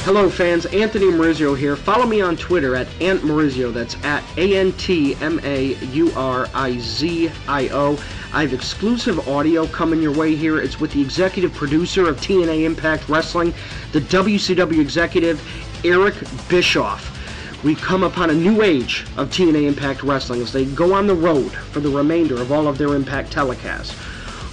Hello fans, Anthony Maurizio here. Follow me on Twitter at @Maurizio, that's at ANTMAURIZIO. I have exclusive audio coming your way here. It's with the executive producer of TNA Impact Wrestling, the WCW executive, Eric Bischoff. We come upon a new age of TNA Impact Wrestling as they go on the road for the remainder of all of their Impact telecasts.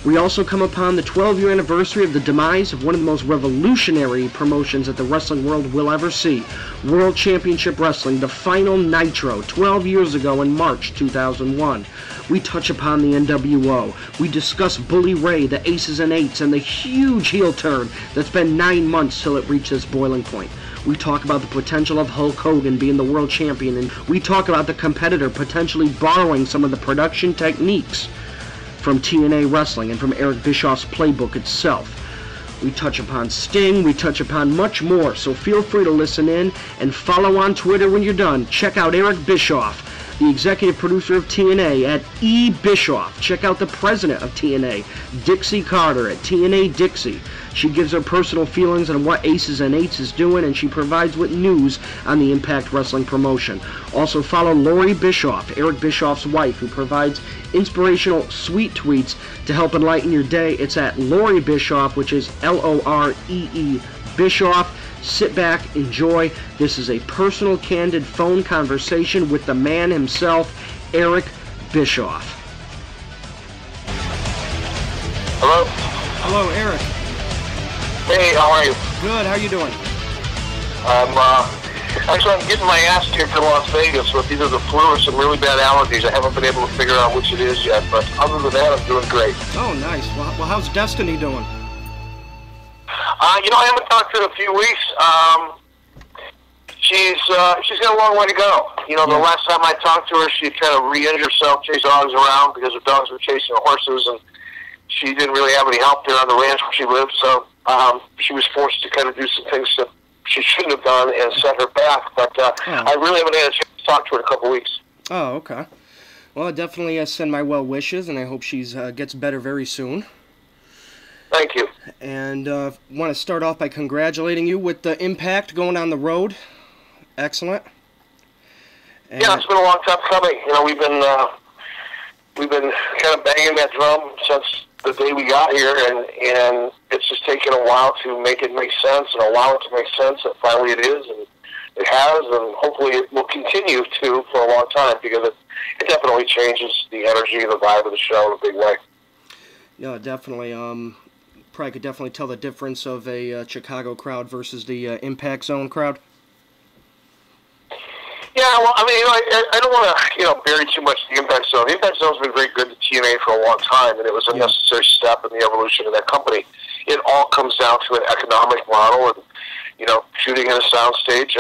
We also come upon the 12-year anniversary of the demise of one of the most revolutionary promotions that the wrestling world will ever see, World Championship Wrestling, the final Nitro, 12 years ago in March 2001. We touch upon the nWo. We discuss Bully Ray, the Aces and Eights, and the huge heel turn that's been 9 months till it reached this boiling point. We talk about the potential of Hulk Hogan being the world champion, and we talk about the competitor potentially borrowing some of the production techniques from TNA Wrestling and from Eric Bischoff's playbook itself. We touch upon Sting, we touch upon much more, so feel free to listen in and follow on Twitter when you're done. Check out Eric Bischoff, the executive producer of TNA, at eBischoff. Check out the president of TNA, Dixie Carter, at TNA Dixie. She gives her personal feelings on what Aces and Eights is doing, and she provides with news on the Impact Wrestling promotion. Also follow Lori Bischoff, Eric Bischoff's wife, who provides inspirational, sweet tweets to help enlighten your day. It's at Lori Bischoff, which is Loree Bischoff. Sit back, enjoy. This is a personal, candid phone conversation with the man himself, Eric Bischoff. Hello? Hello, Eric. Hey, how are you? Good, how you doing? Actually, I'm getting my ass kicked in Las Vegas with either the flu or some really bad allergies. I haven't been able to figure out which it is yet, but other than that, I'm doing great. Oh, nice. Well, how's Destiny doing? I haven't talked to her in a few weeks. She's got a long way to go. The last time I talked to her, she kind of re-injured herself, chased dogs around because her dogs were chasing horses, and she didn't really have any help there on the ranch where she lived, so she was forced to kind of do some things that she shouldn't have done and set her back, but I really haven't had a chance to talk to her in a couple of weeks. Oh, okay. Well, I definitely send my well wishes, and I hope she gets better very soon. Thank you. And want to start off by congratulating you with the Impact going on the road. Excellent. And yeah, it's been a long time coming. We've been kind of banging that drum since the day we got here, and it's just taken a while to make it make sense and allow it to make sense, and finally it is, and it has, and hopefully it will continue to for a long time, because it definitely changes the energy and the vibe of the show in a big way. Yeah, definitely. Probably could definitely tell the difference of a Chicago crowd versus the Impact Zone crowd. Yeah, well, I don't want to, bury too much the Impact Zone. The Impact Zone's been very good to TNA for a long time, and it was a necessary step in the evolution of that company. It all comes down to an economic model, and, shooting in a soundstage,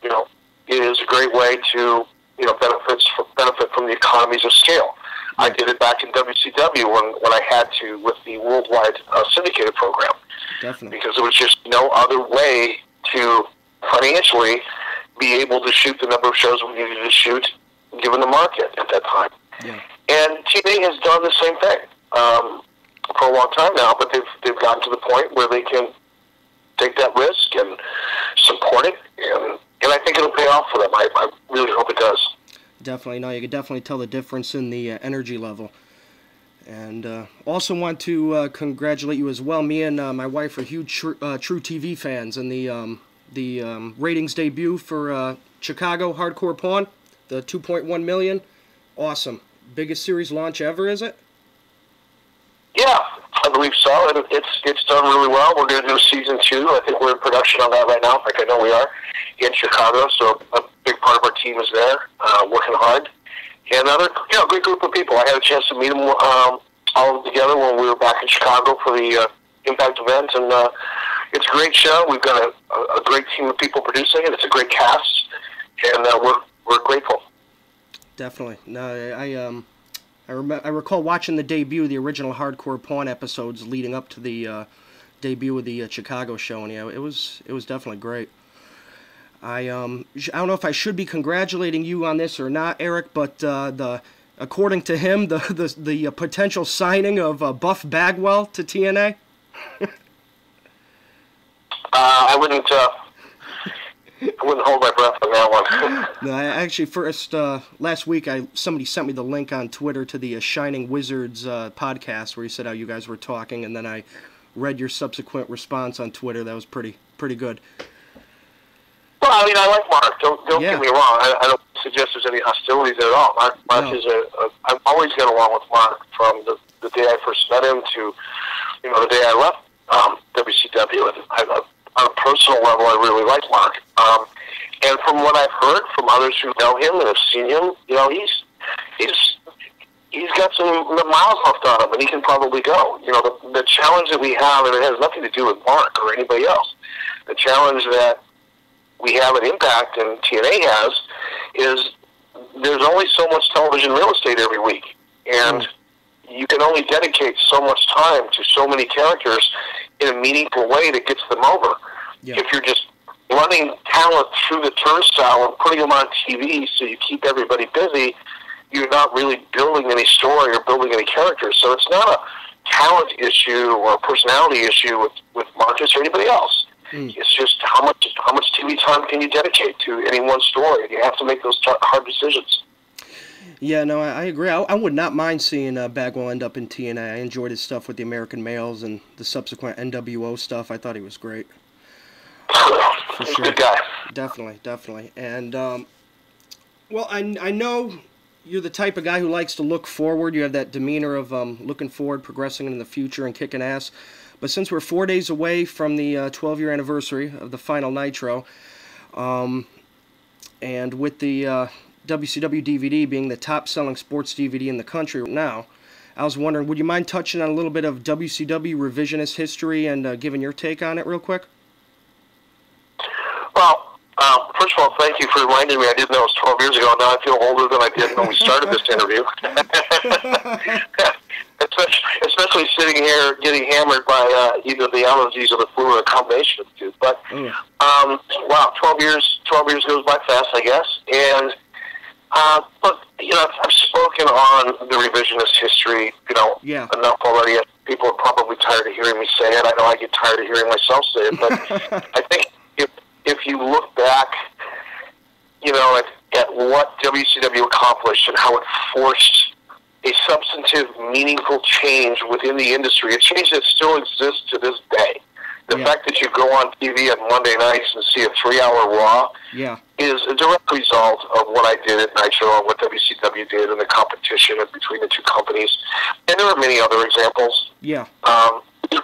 it is a great way to, benefit from the economies of scale. I did it back in WCW when I had to with the worldwide syndicated program. Definitely. Because there was just no other way to financially be able to shoot the number of shows we needed to shoot given the market at that time. Yeah. And TNA has done the same thing for a long time now, but they've gotten to the point where they can take that risk and support it, and I think it'll pay off for them. I really hope it does. Definitely. No, you can definitely tell the difference in the energy level. And also want to congratulate you as well. Me and my wife are huge True TV fans, and the ratings debut for Chicago Hardcore Pawn, the 2.1 million, awesome. Biggest series launch ever, is it? Yeah, I believe so. And it's done really well. We're going to do season 2. I think we're in production on that right now. In fact, I know we are in Chicago, so a big part of our team is there, working hard. And another, great group of people. I had a chance to meet them all together when we were back in Chicago for the Impact event, and it's a great show. We've got a great team of people producing it. It's a great cast, and we're grateful. Definitely. No, I recall watching the debut of the original Hardcore Pawn episodes leading up to the debut of the Chicago show, and it was definitely great. I don't know if I should be congratulating you on this or not, Eric, but according to him, the potential signing of Buff Bagwell to TNA. I wouldn't I wouldn't hold my breath on that one. No, I actually first last week somebody sent me the link on Twitter to the Shining Wizards podcast where you said how you guys were talking, and then I read your subsequent response on Twitter. That was pretty good. Well, I mean, I like Mark. Don't get me wrong. I don't suggest there's any hostilities at all. Mark is I've always got along with Mark from the day I first met him to the day I left WCW. On a personal level, I really like Mark. And from what I've heard from others who know him and have seen him, he's got some miles left on him, and he can probably go. The challenge that we have, and it has nothing to do with Mark or anybody else. The challenge that we have at Impact and TNA has is there's only so much television real estate every week, and you can only dedicate so much time to so many characters in a meaningful way that gets them over. Yeah. If you're just running talent through the turnstile and putting them on TV so you keep everybody busy, you're not really building any story or building any characters. So it's not a talent issue or a personality issue with Marcus or anybody else. It's just how much TV time can you dedicate to any one story? You have to make those hard decisions. Yeah, no, I agree. I would not mind seeing Bagwell end up in TNA. I enjoyed his stuff with the American Males and the subsequent nWo stuff. I thought he was great. For sure. Good guy. Definitely. And, well, I know you're the type of guy who likes to look forward. You have that demeanor of looking forward, progressing in the future, and kicking ass. But since we're 4 days away from the 12-year anniversary of the final Nitro, and with the WCW DVD being the top-selling sports DVD in the country right now, I was wondering, would you mind touching on a little bit of WCW revisionist history and giving your take on it real quick? Well, first of all, thank you for reminding me. I didn't know it was 12 years ago. Now I feel older than I did when we started this interview. Especially sitting here getting hammered by either the allergies or the flu or a combination of the two. But, wow, 12 years goes by fast, I guess. And, but, I've spoken on the revisionist history, enough already. People are probably tired of hearing me say it. I know I get tired of hearing myself say it. But I think if you look back, at what WCW accomplished and how it forced a substantive, meaningful change within the industry, a change that still exists to this day. The fact that you go on TV on Monday nights and see a 3-hour Raw is a direct result of what I did at Nitro and what WCW did in the competition between the two companies. And there are many other examples. Yeah.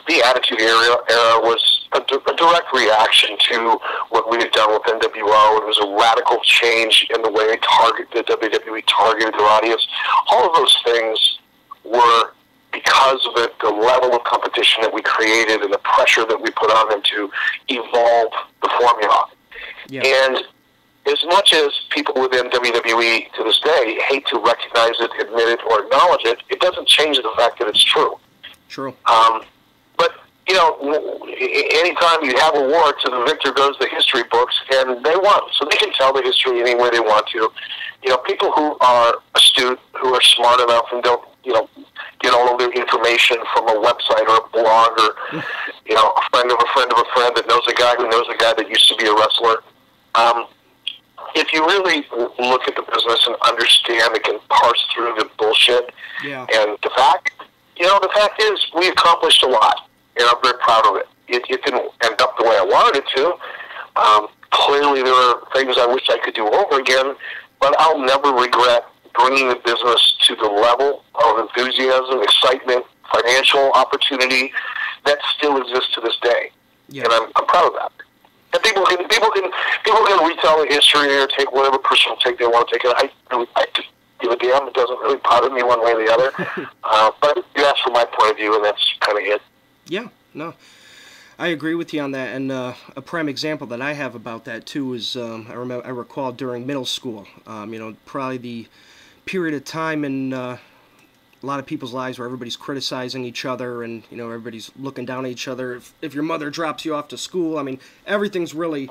The Attitude Era was a direct reaction to what we had done with nWo. It was a radical change in the way the WWE targeted their audience. All of those things were because of the level of competition that we created and the pressure that we put on them to evolve the formula. Yeah. And as much as people within WWE to this day hate to recognize it, admit it, or acknowledge it, it doesn't change the fact that it's true. True. But, anytime you have a war, to the victor goes the history books, and they won. So they can tell the history any way they want to. People who are astute, who are smart enough and don't, get all of their information from a website or a blog or, a friend of a friend of a friend that knows a guy who knows a guy that used to be a wrestler. If you really look at the business and understand and can parse through the bullshit and the fact is we accomplished a lot, and I'm very proud of it. It didn't end up the way I wanted it to. Clearly there are things I wish I could do over again, but I'll never regret bringing the business to the level of enthusiasm, excitement, financial opportunity that still exists to this day. Yeah. And I'm proud of that. And people can retell the history or take whatever personal take they want to take. I just give a damn. It doesn't really bother me one way or the other. But you asked for my point of view, and that's kind of it. Yeah, no. I agree with you on that, and a prime example that I have about that too is I recall during middle school, probably the period of time in a lot of people's lives where everybody's criticizing each other and everybody's looking down at each other. If your mother drops you off to school, everything's really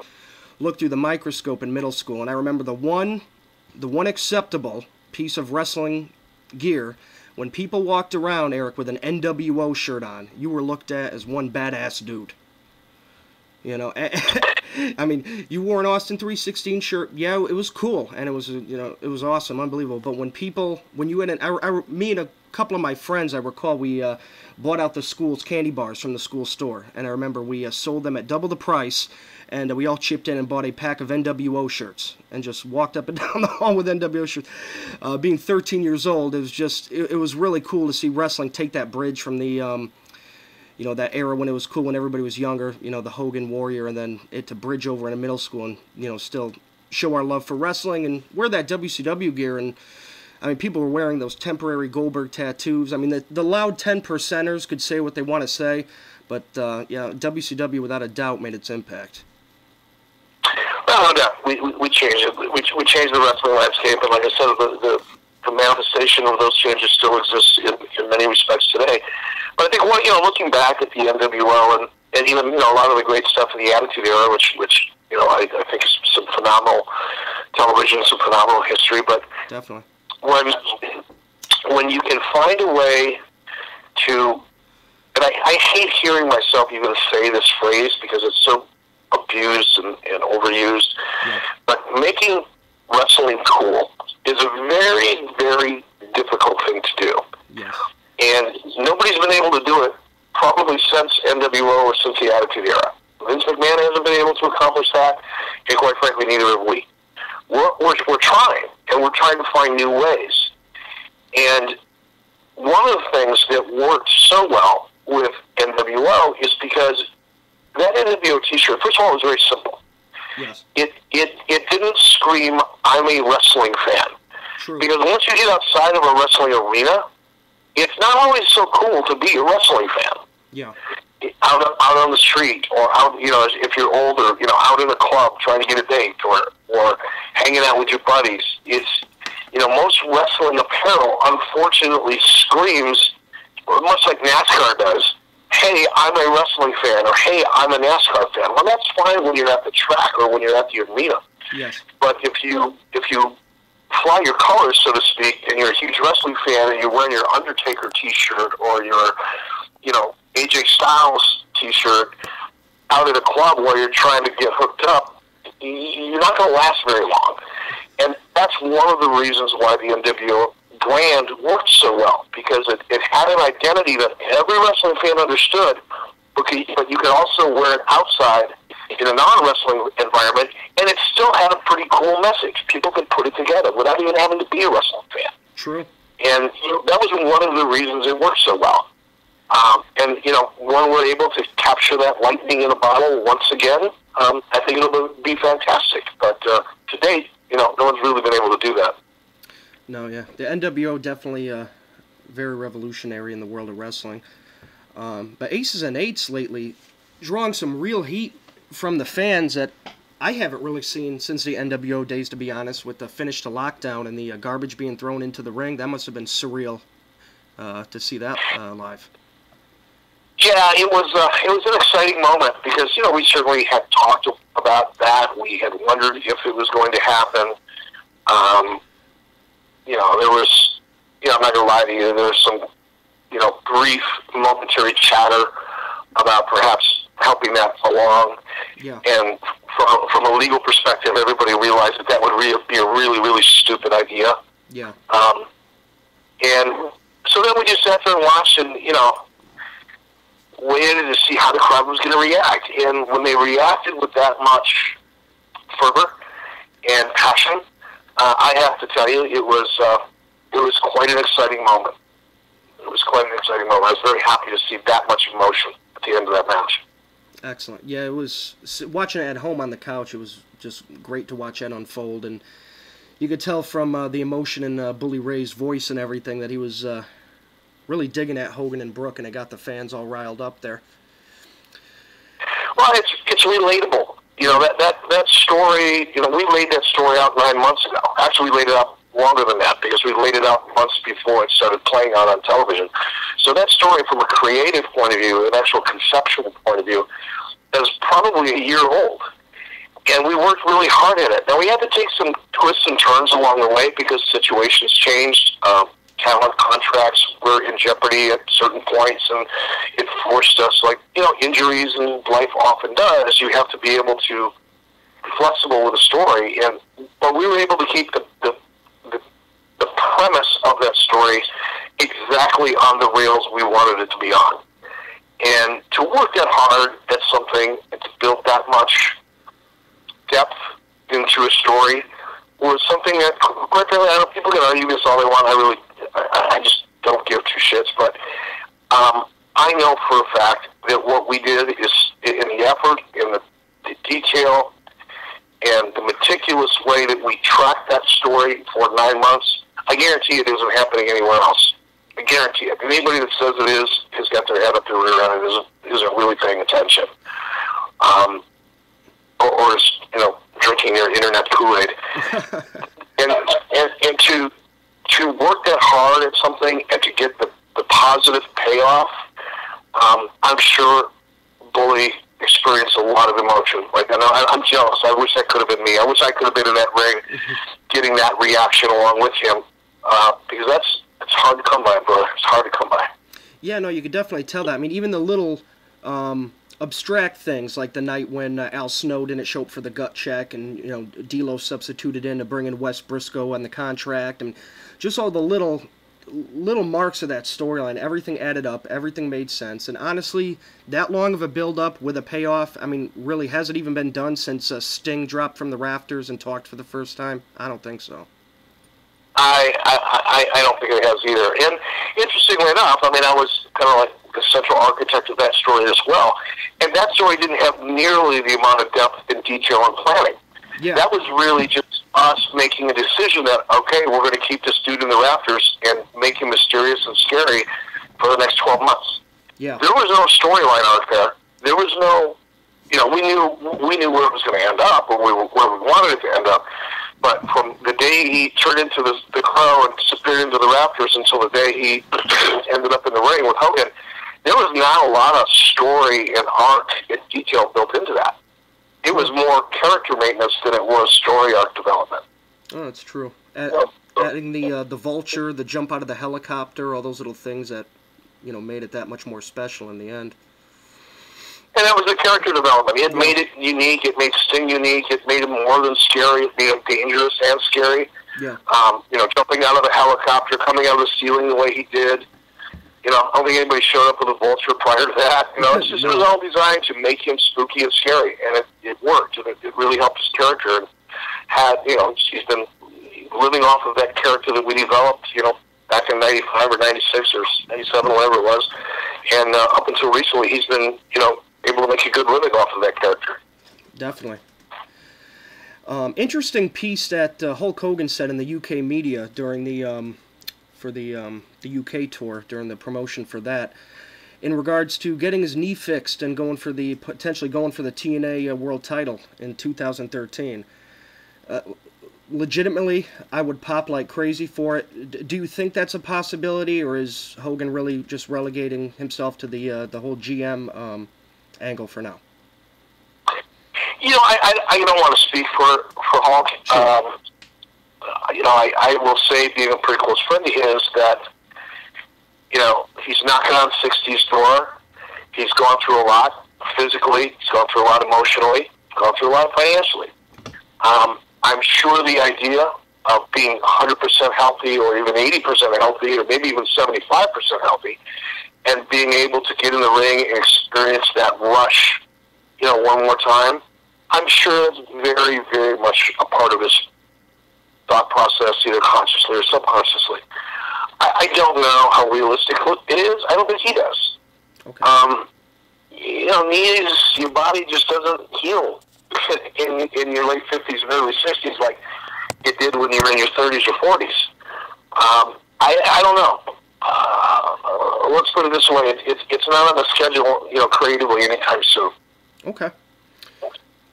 looked through the microscope in middle school. And I remember the one acceptable piece of wrestling gear. When people walked around, Eric, with an nWo shirt on, you were looked at as one badass dude. You know, I mean, you wore an Austin 316 shirt. Yeah, it was cool, and it was, you know, it was awesome, unbelievable. But when you had me and a couple of my friends, I recall, we bought out the school's candy bars from the school store, and I remember we sold them at double the price, and we all chipped in and bought a pack of nWo shirts, and just walked up and down the hall with nWo shirts. Being 13 years old, it was just, it was really cool to see wrestling take that bridge from the you know, that era when it was cool, when everybody was younger, you know, the Hogan Warrior, and then it to bridge over in a middle school and, you know, still show our love for wrestling and wear that WCW gear. And, I mean, people were wearing those temporary Goldberg tattoos. I mean, the loud 10%ers could say what they want to say, but, yeah, WCW, without a doubt, made its impact. Well, no doubt. We changed it. We changed the wrestling landscape, and like I said, the manifestation of those changes still exists in many respects today. But I think, you know, looking back at the nWo and even, you know, a lot of the great stuff in the Attitude Era, which you know, I think is some phenomenal television, some phenomenal history. But definitely, when you can find a way to, and I hate hearing myself even say this phrase because it's so abused and overused, yeah. But making wrestling cool is a very, very difficult thing to do. Yes. And nobody's been able to do it probably since nWo or since the Attitude Era. Vince McMahon hasn't been able to accomplish that, and quite frankly, neither have we. We're trying, and we're trying to find new ways. And one of the things that worked so well with nWo is because that nWo T-shirt, first of all, it was very simple. Yes. It didn't scream, I'm a wrestling fan. True. Because once you get outside of a wrestling arena, it's not always so cool to be a wrestling fan. Yeah. Out on the street, or out, you know, if you're older, you know, out in a club trying to get a date, or hanging out with your buddies. It's, you know, most wrestling apparel unfortunately screams, much like NASCAR does, hey, I'm a wrestling fan, or hey, I'm a NASCAR fan. Well, that's fine when you're at the track or when you're at the arena. Yes. But if you fly your colors, so to speak, and you're a huge wrestling fan, and you're wearing your Undertaker T-shirt or your, you know, AJ Styles T-shirt out at a club where you're trying to get hooked up, you're not going to last very long. And that's one of the reasons why the nWo brand worked so well, because it had an identity that every wrestling fan understood, but you could also wear it outside in a non-wrestling environment, and it still had a pretty cool message. People could put it together without even having to be a wrestling fan. True. And you know, that was one of the reasons it worked so well. And, you know, when we're able to capture that lightning in a bottle once again, I think it'll be fantastic. But to date, you know, no one's really been able to do that. No, yeah. The nWo definitely very revolutionary in the world of wrestling. But Aces and Eights lately drawing some real heat from the fans that I haven't really seen since the nWo days, to be honest, with the finish to Lockdown and the garbage being thrown into the ring. That must have been surreal to see that live. Yeah, it was an exciting moment because, you know, we certainly had talked about that. We had wondered if it was going to happen. You know, there was, you know, I'm not going to lie to you, there was some, you know, brief momentary chatter about perhaps helping that along. Yeah. And from a legal perspective, everybody realized that would be a really, really stupid idea. Yeah. And so then we just sat there and watched and, you know, waited to see how the crowd was going to react. And when they reacted with that much fervor and passion, I have to tell you, it was quite an exciting moment. It was quite an exciting moment. I was very happy to see that much emotion at the end of that match. Excellent. Yeah, it was, watching it at home on the couch, it was just great to watch that unfold. And you could tell from the emotion in Bully Ray's voice and everything that he was really digging at Hogan and Brooke, and it got the fans all riled up there. Well, it's relatable. You know, that story, you know, we laid that story out 9 months ago. Actually, we laid it out longer than that because we laid it out months before it started playing out on television. So that story, from a creative point of view, an actual conceptual point of view, is probably a year old. And we worked really hard at it. Now, we had to take some twists and turns along the way because situations changed, talent contracts were in jeopardy at certain points, and it forced us, like, injuries and life often does. You have to be able to be flexible with a story, but we were able to keep the premise of that story exactly on the rails we wanted it to be on. And to work that hard at something and to build that much depth into a story was something that, quite frankly, people can argue this all they want. I just don't give two shits. But I know for a fact that what we did is, in the effort, in the detail, and the meticulous way that we tracked that story for 9 months, I guarantee it isn't happening anywhere else. I guarantee it. Anybody that says it is has got their head up their rear end and isn't really paying attention. Or is, drinking their internet Kool-Aid. and to work that hard at something and to get the positive payoff, I'm sure Bully experienced a lot of emotion. Like, I'm jealous. I wish that could have been me. I wish I could have been in that ring getting that reaction along with him, because it's hard to come by, brother. It's hard to come by. Yeah, no, you could definitely tell that. I mean, even the little abstract things, like the night when Al Snow didn't show up for the gut check, and D'Lo substituted in to bring in Wes Briscoe on the contract, and just all the little marks of that storyline. Everything added up. Everything made sense. And honestly, that long of a build-up with a payoff, I mean, really, has it even been done since Sting dropped from the rafters and talked for the first time? I don't think so. I don't think it has either. And interestingly enough, I mean, I was kind of like the central architect of that story as well. And that story didn't have nearly the amount of depth and detail and planning. Yeah. That was really just us making a decision that, okay, we're going to keep this dude in the rafters and make him mysterious and scary for the next 12 months. Yeah. There was no storyline arc there. There was no, we knew where it was going to end up, or where we wanted it to end up. But from the day he turned into the Crow and disappeared into the rafters until the day he ended up in the ring with Hogan, there was not a lot of story and arc and detail built into that. It was more character maintenance than it was story arc development. Oh, that's true. Adding the vulture, the jump out of the helicopter, all those little things that made it that much more special in the end. And that was the character development. It made it unique. It made Sting unique. It made him more than scary. It made him dangerous and scary. Yeah. Jumping out of the helicopter, coming out of the ceiling the way he did. I don't think anybody showed up with a vulture prior to that. It was all designed to make him spooky and scary, and it worked. And it really helped his character. And he's been living off of that character that we developed, back in 95 or 96 or 97, whatever it was. And up until recently, he's been, able to make a good living off of that character. Definitely. Interesting piece that Hulk Hogan said in the UK media during the UK tour, during the promotion for that, in regards to getting his knee fixed and potentially going for the TNA world title in 2013. Legitimately, I would pop like crazy for it. Do you think that's a possibility, or is Hogan really just relegating himself to the whole GM angle for now? I don't want to speak for Hulk. Sure. I will say, being a pretty close friend of his, that he's knocking on 60's door. He's gone through a lot physically. He's gone through a lot emotionally. He's gone through a lot financially. I'm sure the idea of being 100% healthy, or even 80% healthy, or maybe even 75% healthy, and being able to get in the ring and experience that rush, one more time, I'm sure it's very, very much a part of his thought process, either consciously or subconsciously. I don't know how realistic it is. I don't think he does. Okay. Knees, your body just doesn't heal in your late 50s and early 60s like it did when you were in your 30s or 40s. I don't know. Let's put it this way: it's not on the schedule, creatively anytime soon. Okay.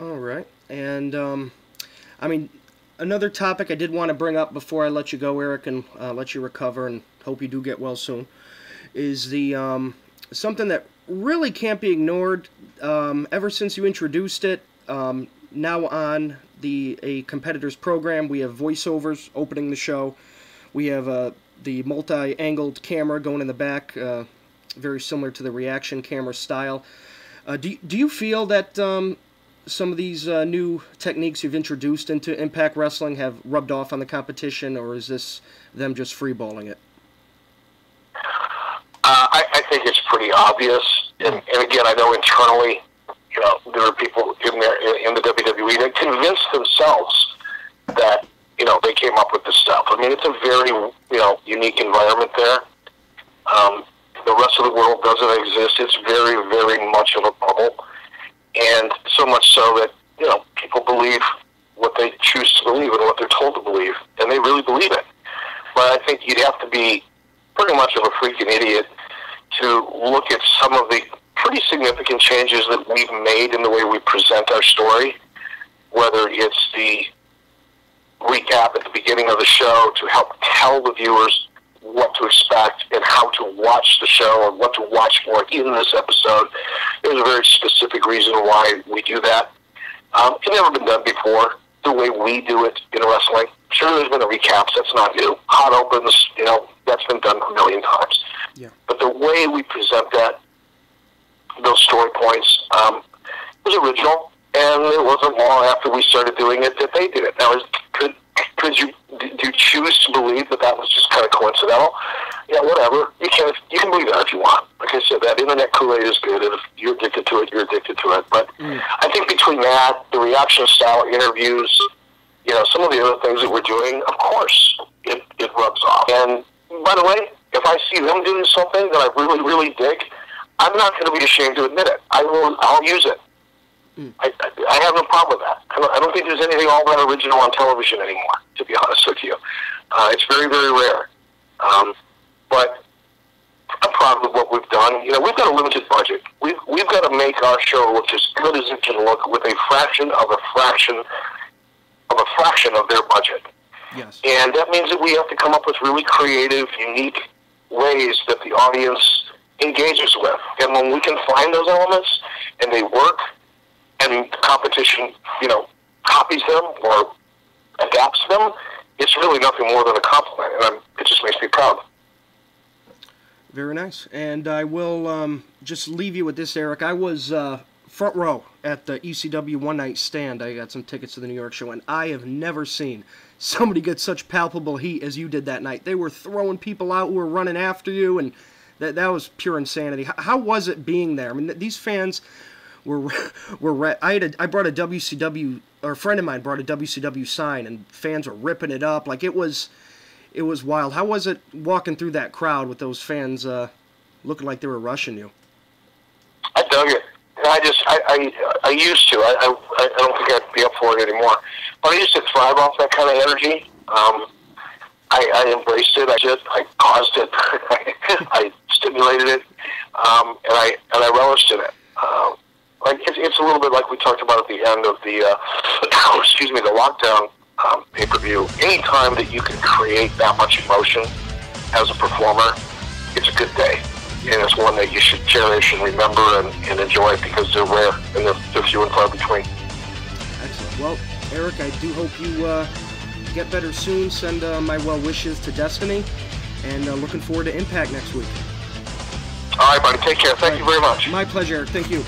All right. And another topic I did want to bring up before I let you go, Eric, and let you recover, and hope you do get well soon, is the something that really can't be ignored. Ever since you introduced it, now on a competitor's program, we have voiceovers opening the show. We have the multi-angled camera going in the back, very similar to the reaction camera style. Do you feel that some of these new techniques you've introduced into Impact Wrestling have rubbed off on the competition, or is this them just freeballing it? I think it's pretty obvious, and again, I know internally, there are people in the WWE that convince themselves that they came up with this stuff. I mean, it's a very unique environment there. The rest of the world doesn't exist. It's very, very much of a bubble, and so much so that people believe what they choose to believe and what they're told to believe, and they really believe it. But I think you'd have to be pretty much of a freaking idiot to look at some of the pretty significant changes that we've made in the way we present our story, whether it's the recap at the beginning of the show to help tell the viewers what to expect and how to watch the show or what to watch for in this episode. There's a very specific reason why we do that. It's never been done before, the way we do it in wrestling. Sure, there's been a recaps, that's not new. Hot opens, that's been done a million times. Yeah. But the way we present that, those story points, was original, and it wasn't long after we started doing it that they did it. Now, do you choose to believe that was just kind of coincidental? Yeah, whatever. You can believe that if you want. Like I said, that internet Kool-Aid is good, and if you're addicted to it, you're addicted to it. But I think between that, the reaction style interviews, some of the other things that we're doing, of course, it rubs off. And by the way, if I see them doing something that I really, really dig, I'm not going to be ashamed to admit it. I'll use it. I have no problem with that. I don't think there's anything all that original on television anymore, to be honest with you. It's very, very rare. But I'm proud of what we've done. We've got a limited budget. We've got to make our show look as good as it can look with a fraction of a fraction of their budget. Yes. And that means that we have to come up with really creative, unique ways that the audience engages with. And when we can find those elements and they work, and the competition, copies them or adapts them, it's really nothing more than a compliment, and it just makes me proud. Very nice. And I will just leave you with this, Eric. I was front row at the ECW one-night stand. I got some tickets to the New York show, and I have never seen somebody get such palpable heat as you did that night. They were throwing people out who were running after you, and that was pure insanity. How was it being there? I mean, these fans were I brought a WCW, or a friend of mine brought a WCW sign, and fans were ripping it up. Like, it was wild. How was it walking through that crowd with those fans looking like they were rushing you? I dug it. I used to. I don't think I'd be up for it anymore. But I used to thrive off that kind of energy. I embraced it. I caused it. I stimulated it, and I relished in it. It's a little bit like we talked about at the end of the the lockdown pay-per-view. Any time that you can create that much emotion as a performer, it's a good day, and it's one that you should cherish and remember and enjoy because they're rare and they're few and far between. Excellent. Well, Eric, I do hope you get better soon. Send my well wishes to Destiny, and looking forward to Impact next week. All right, buddy. Take care. Thank you very much. My pleasure, Eric. Thank you.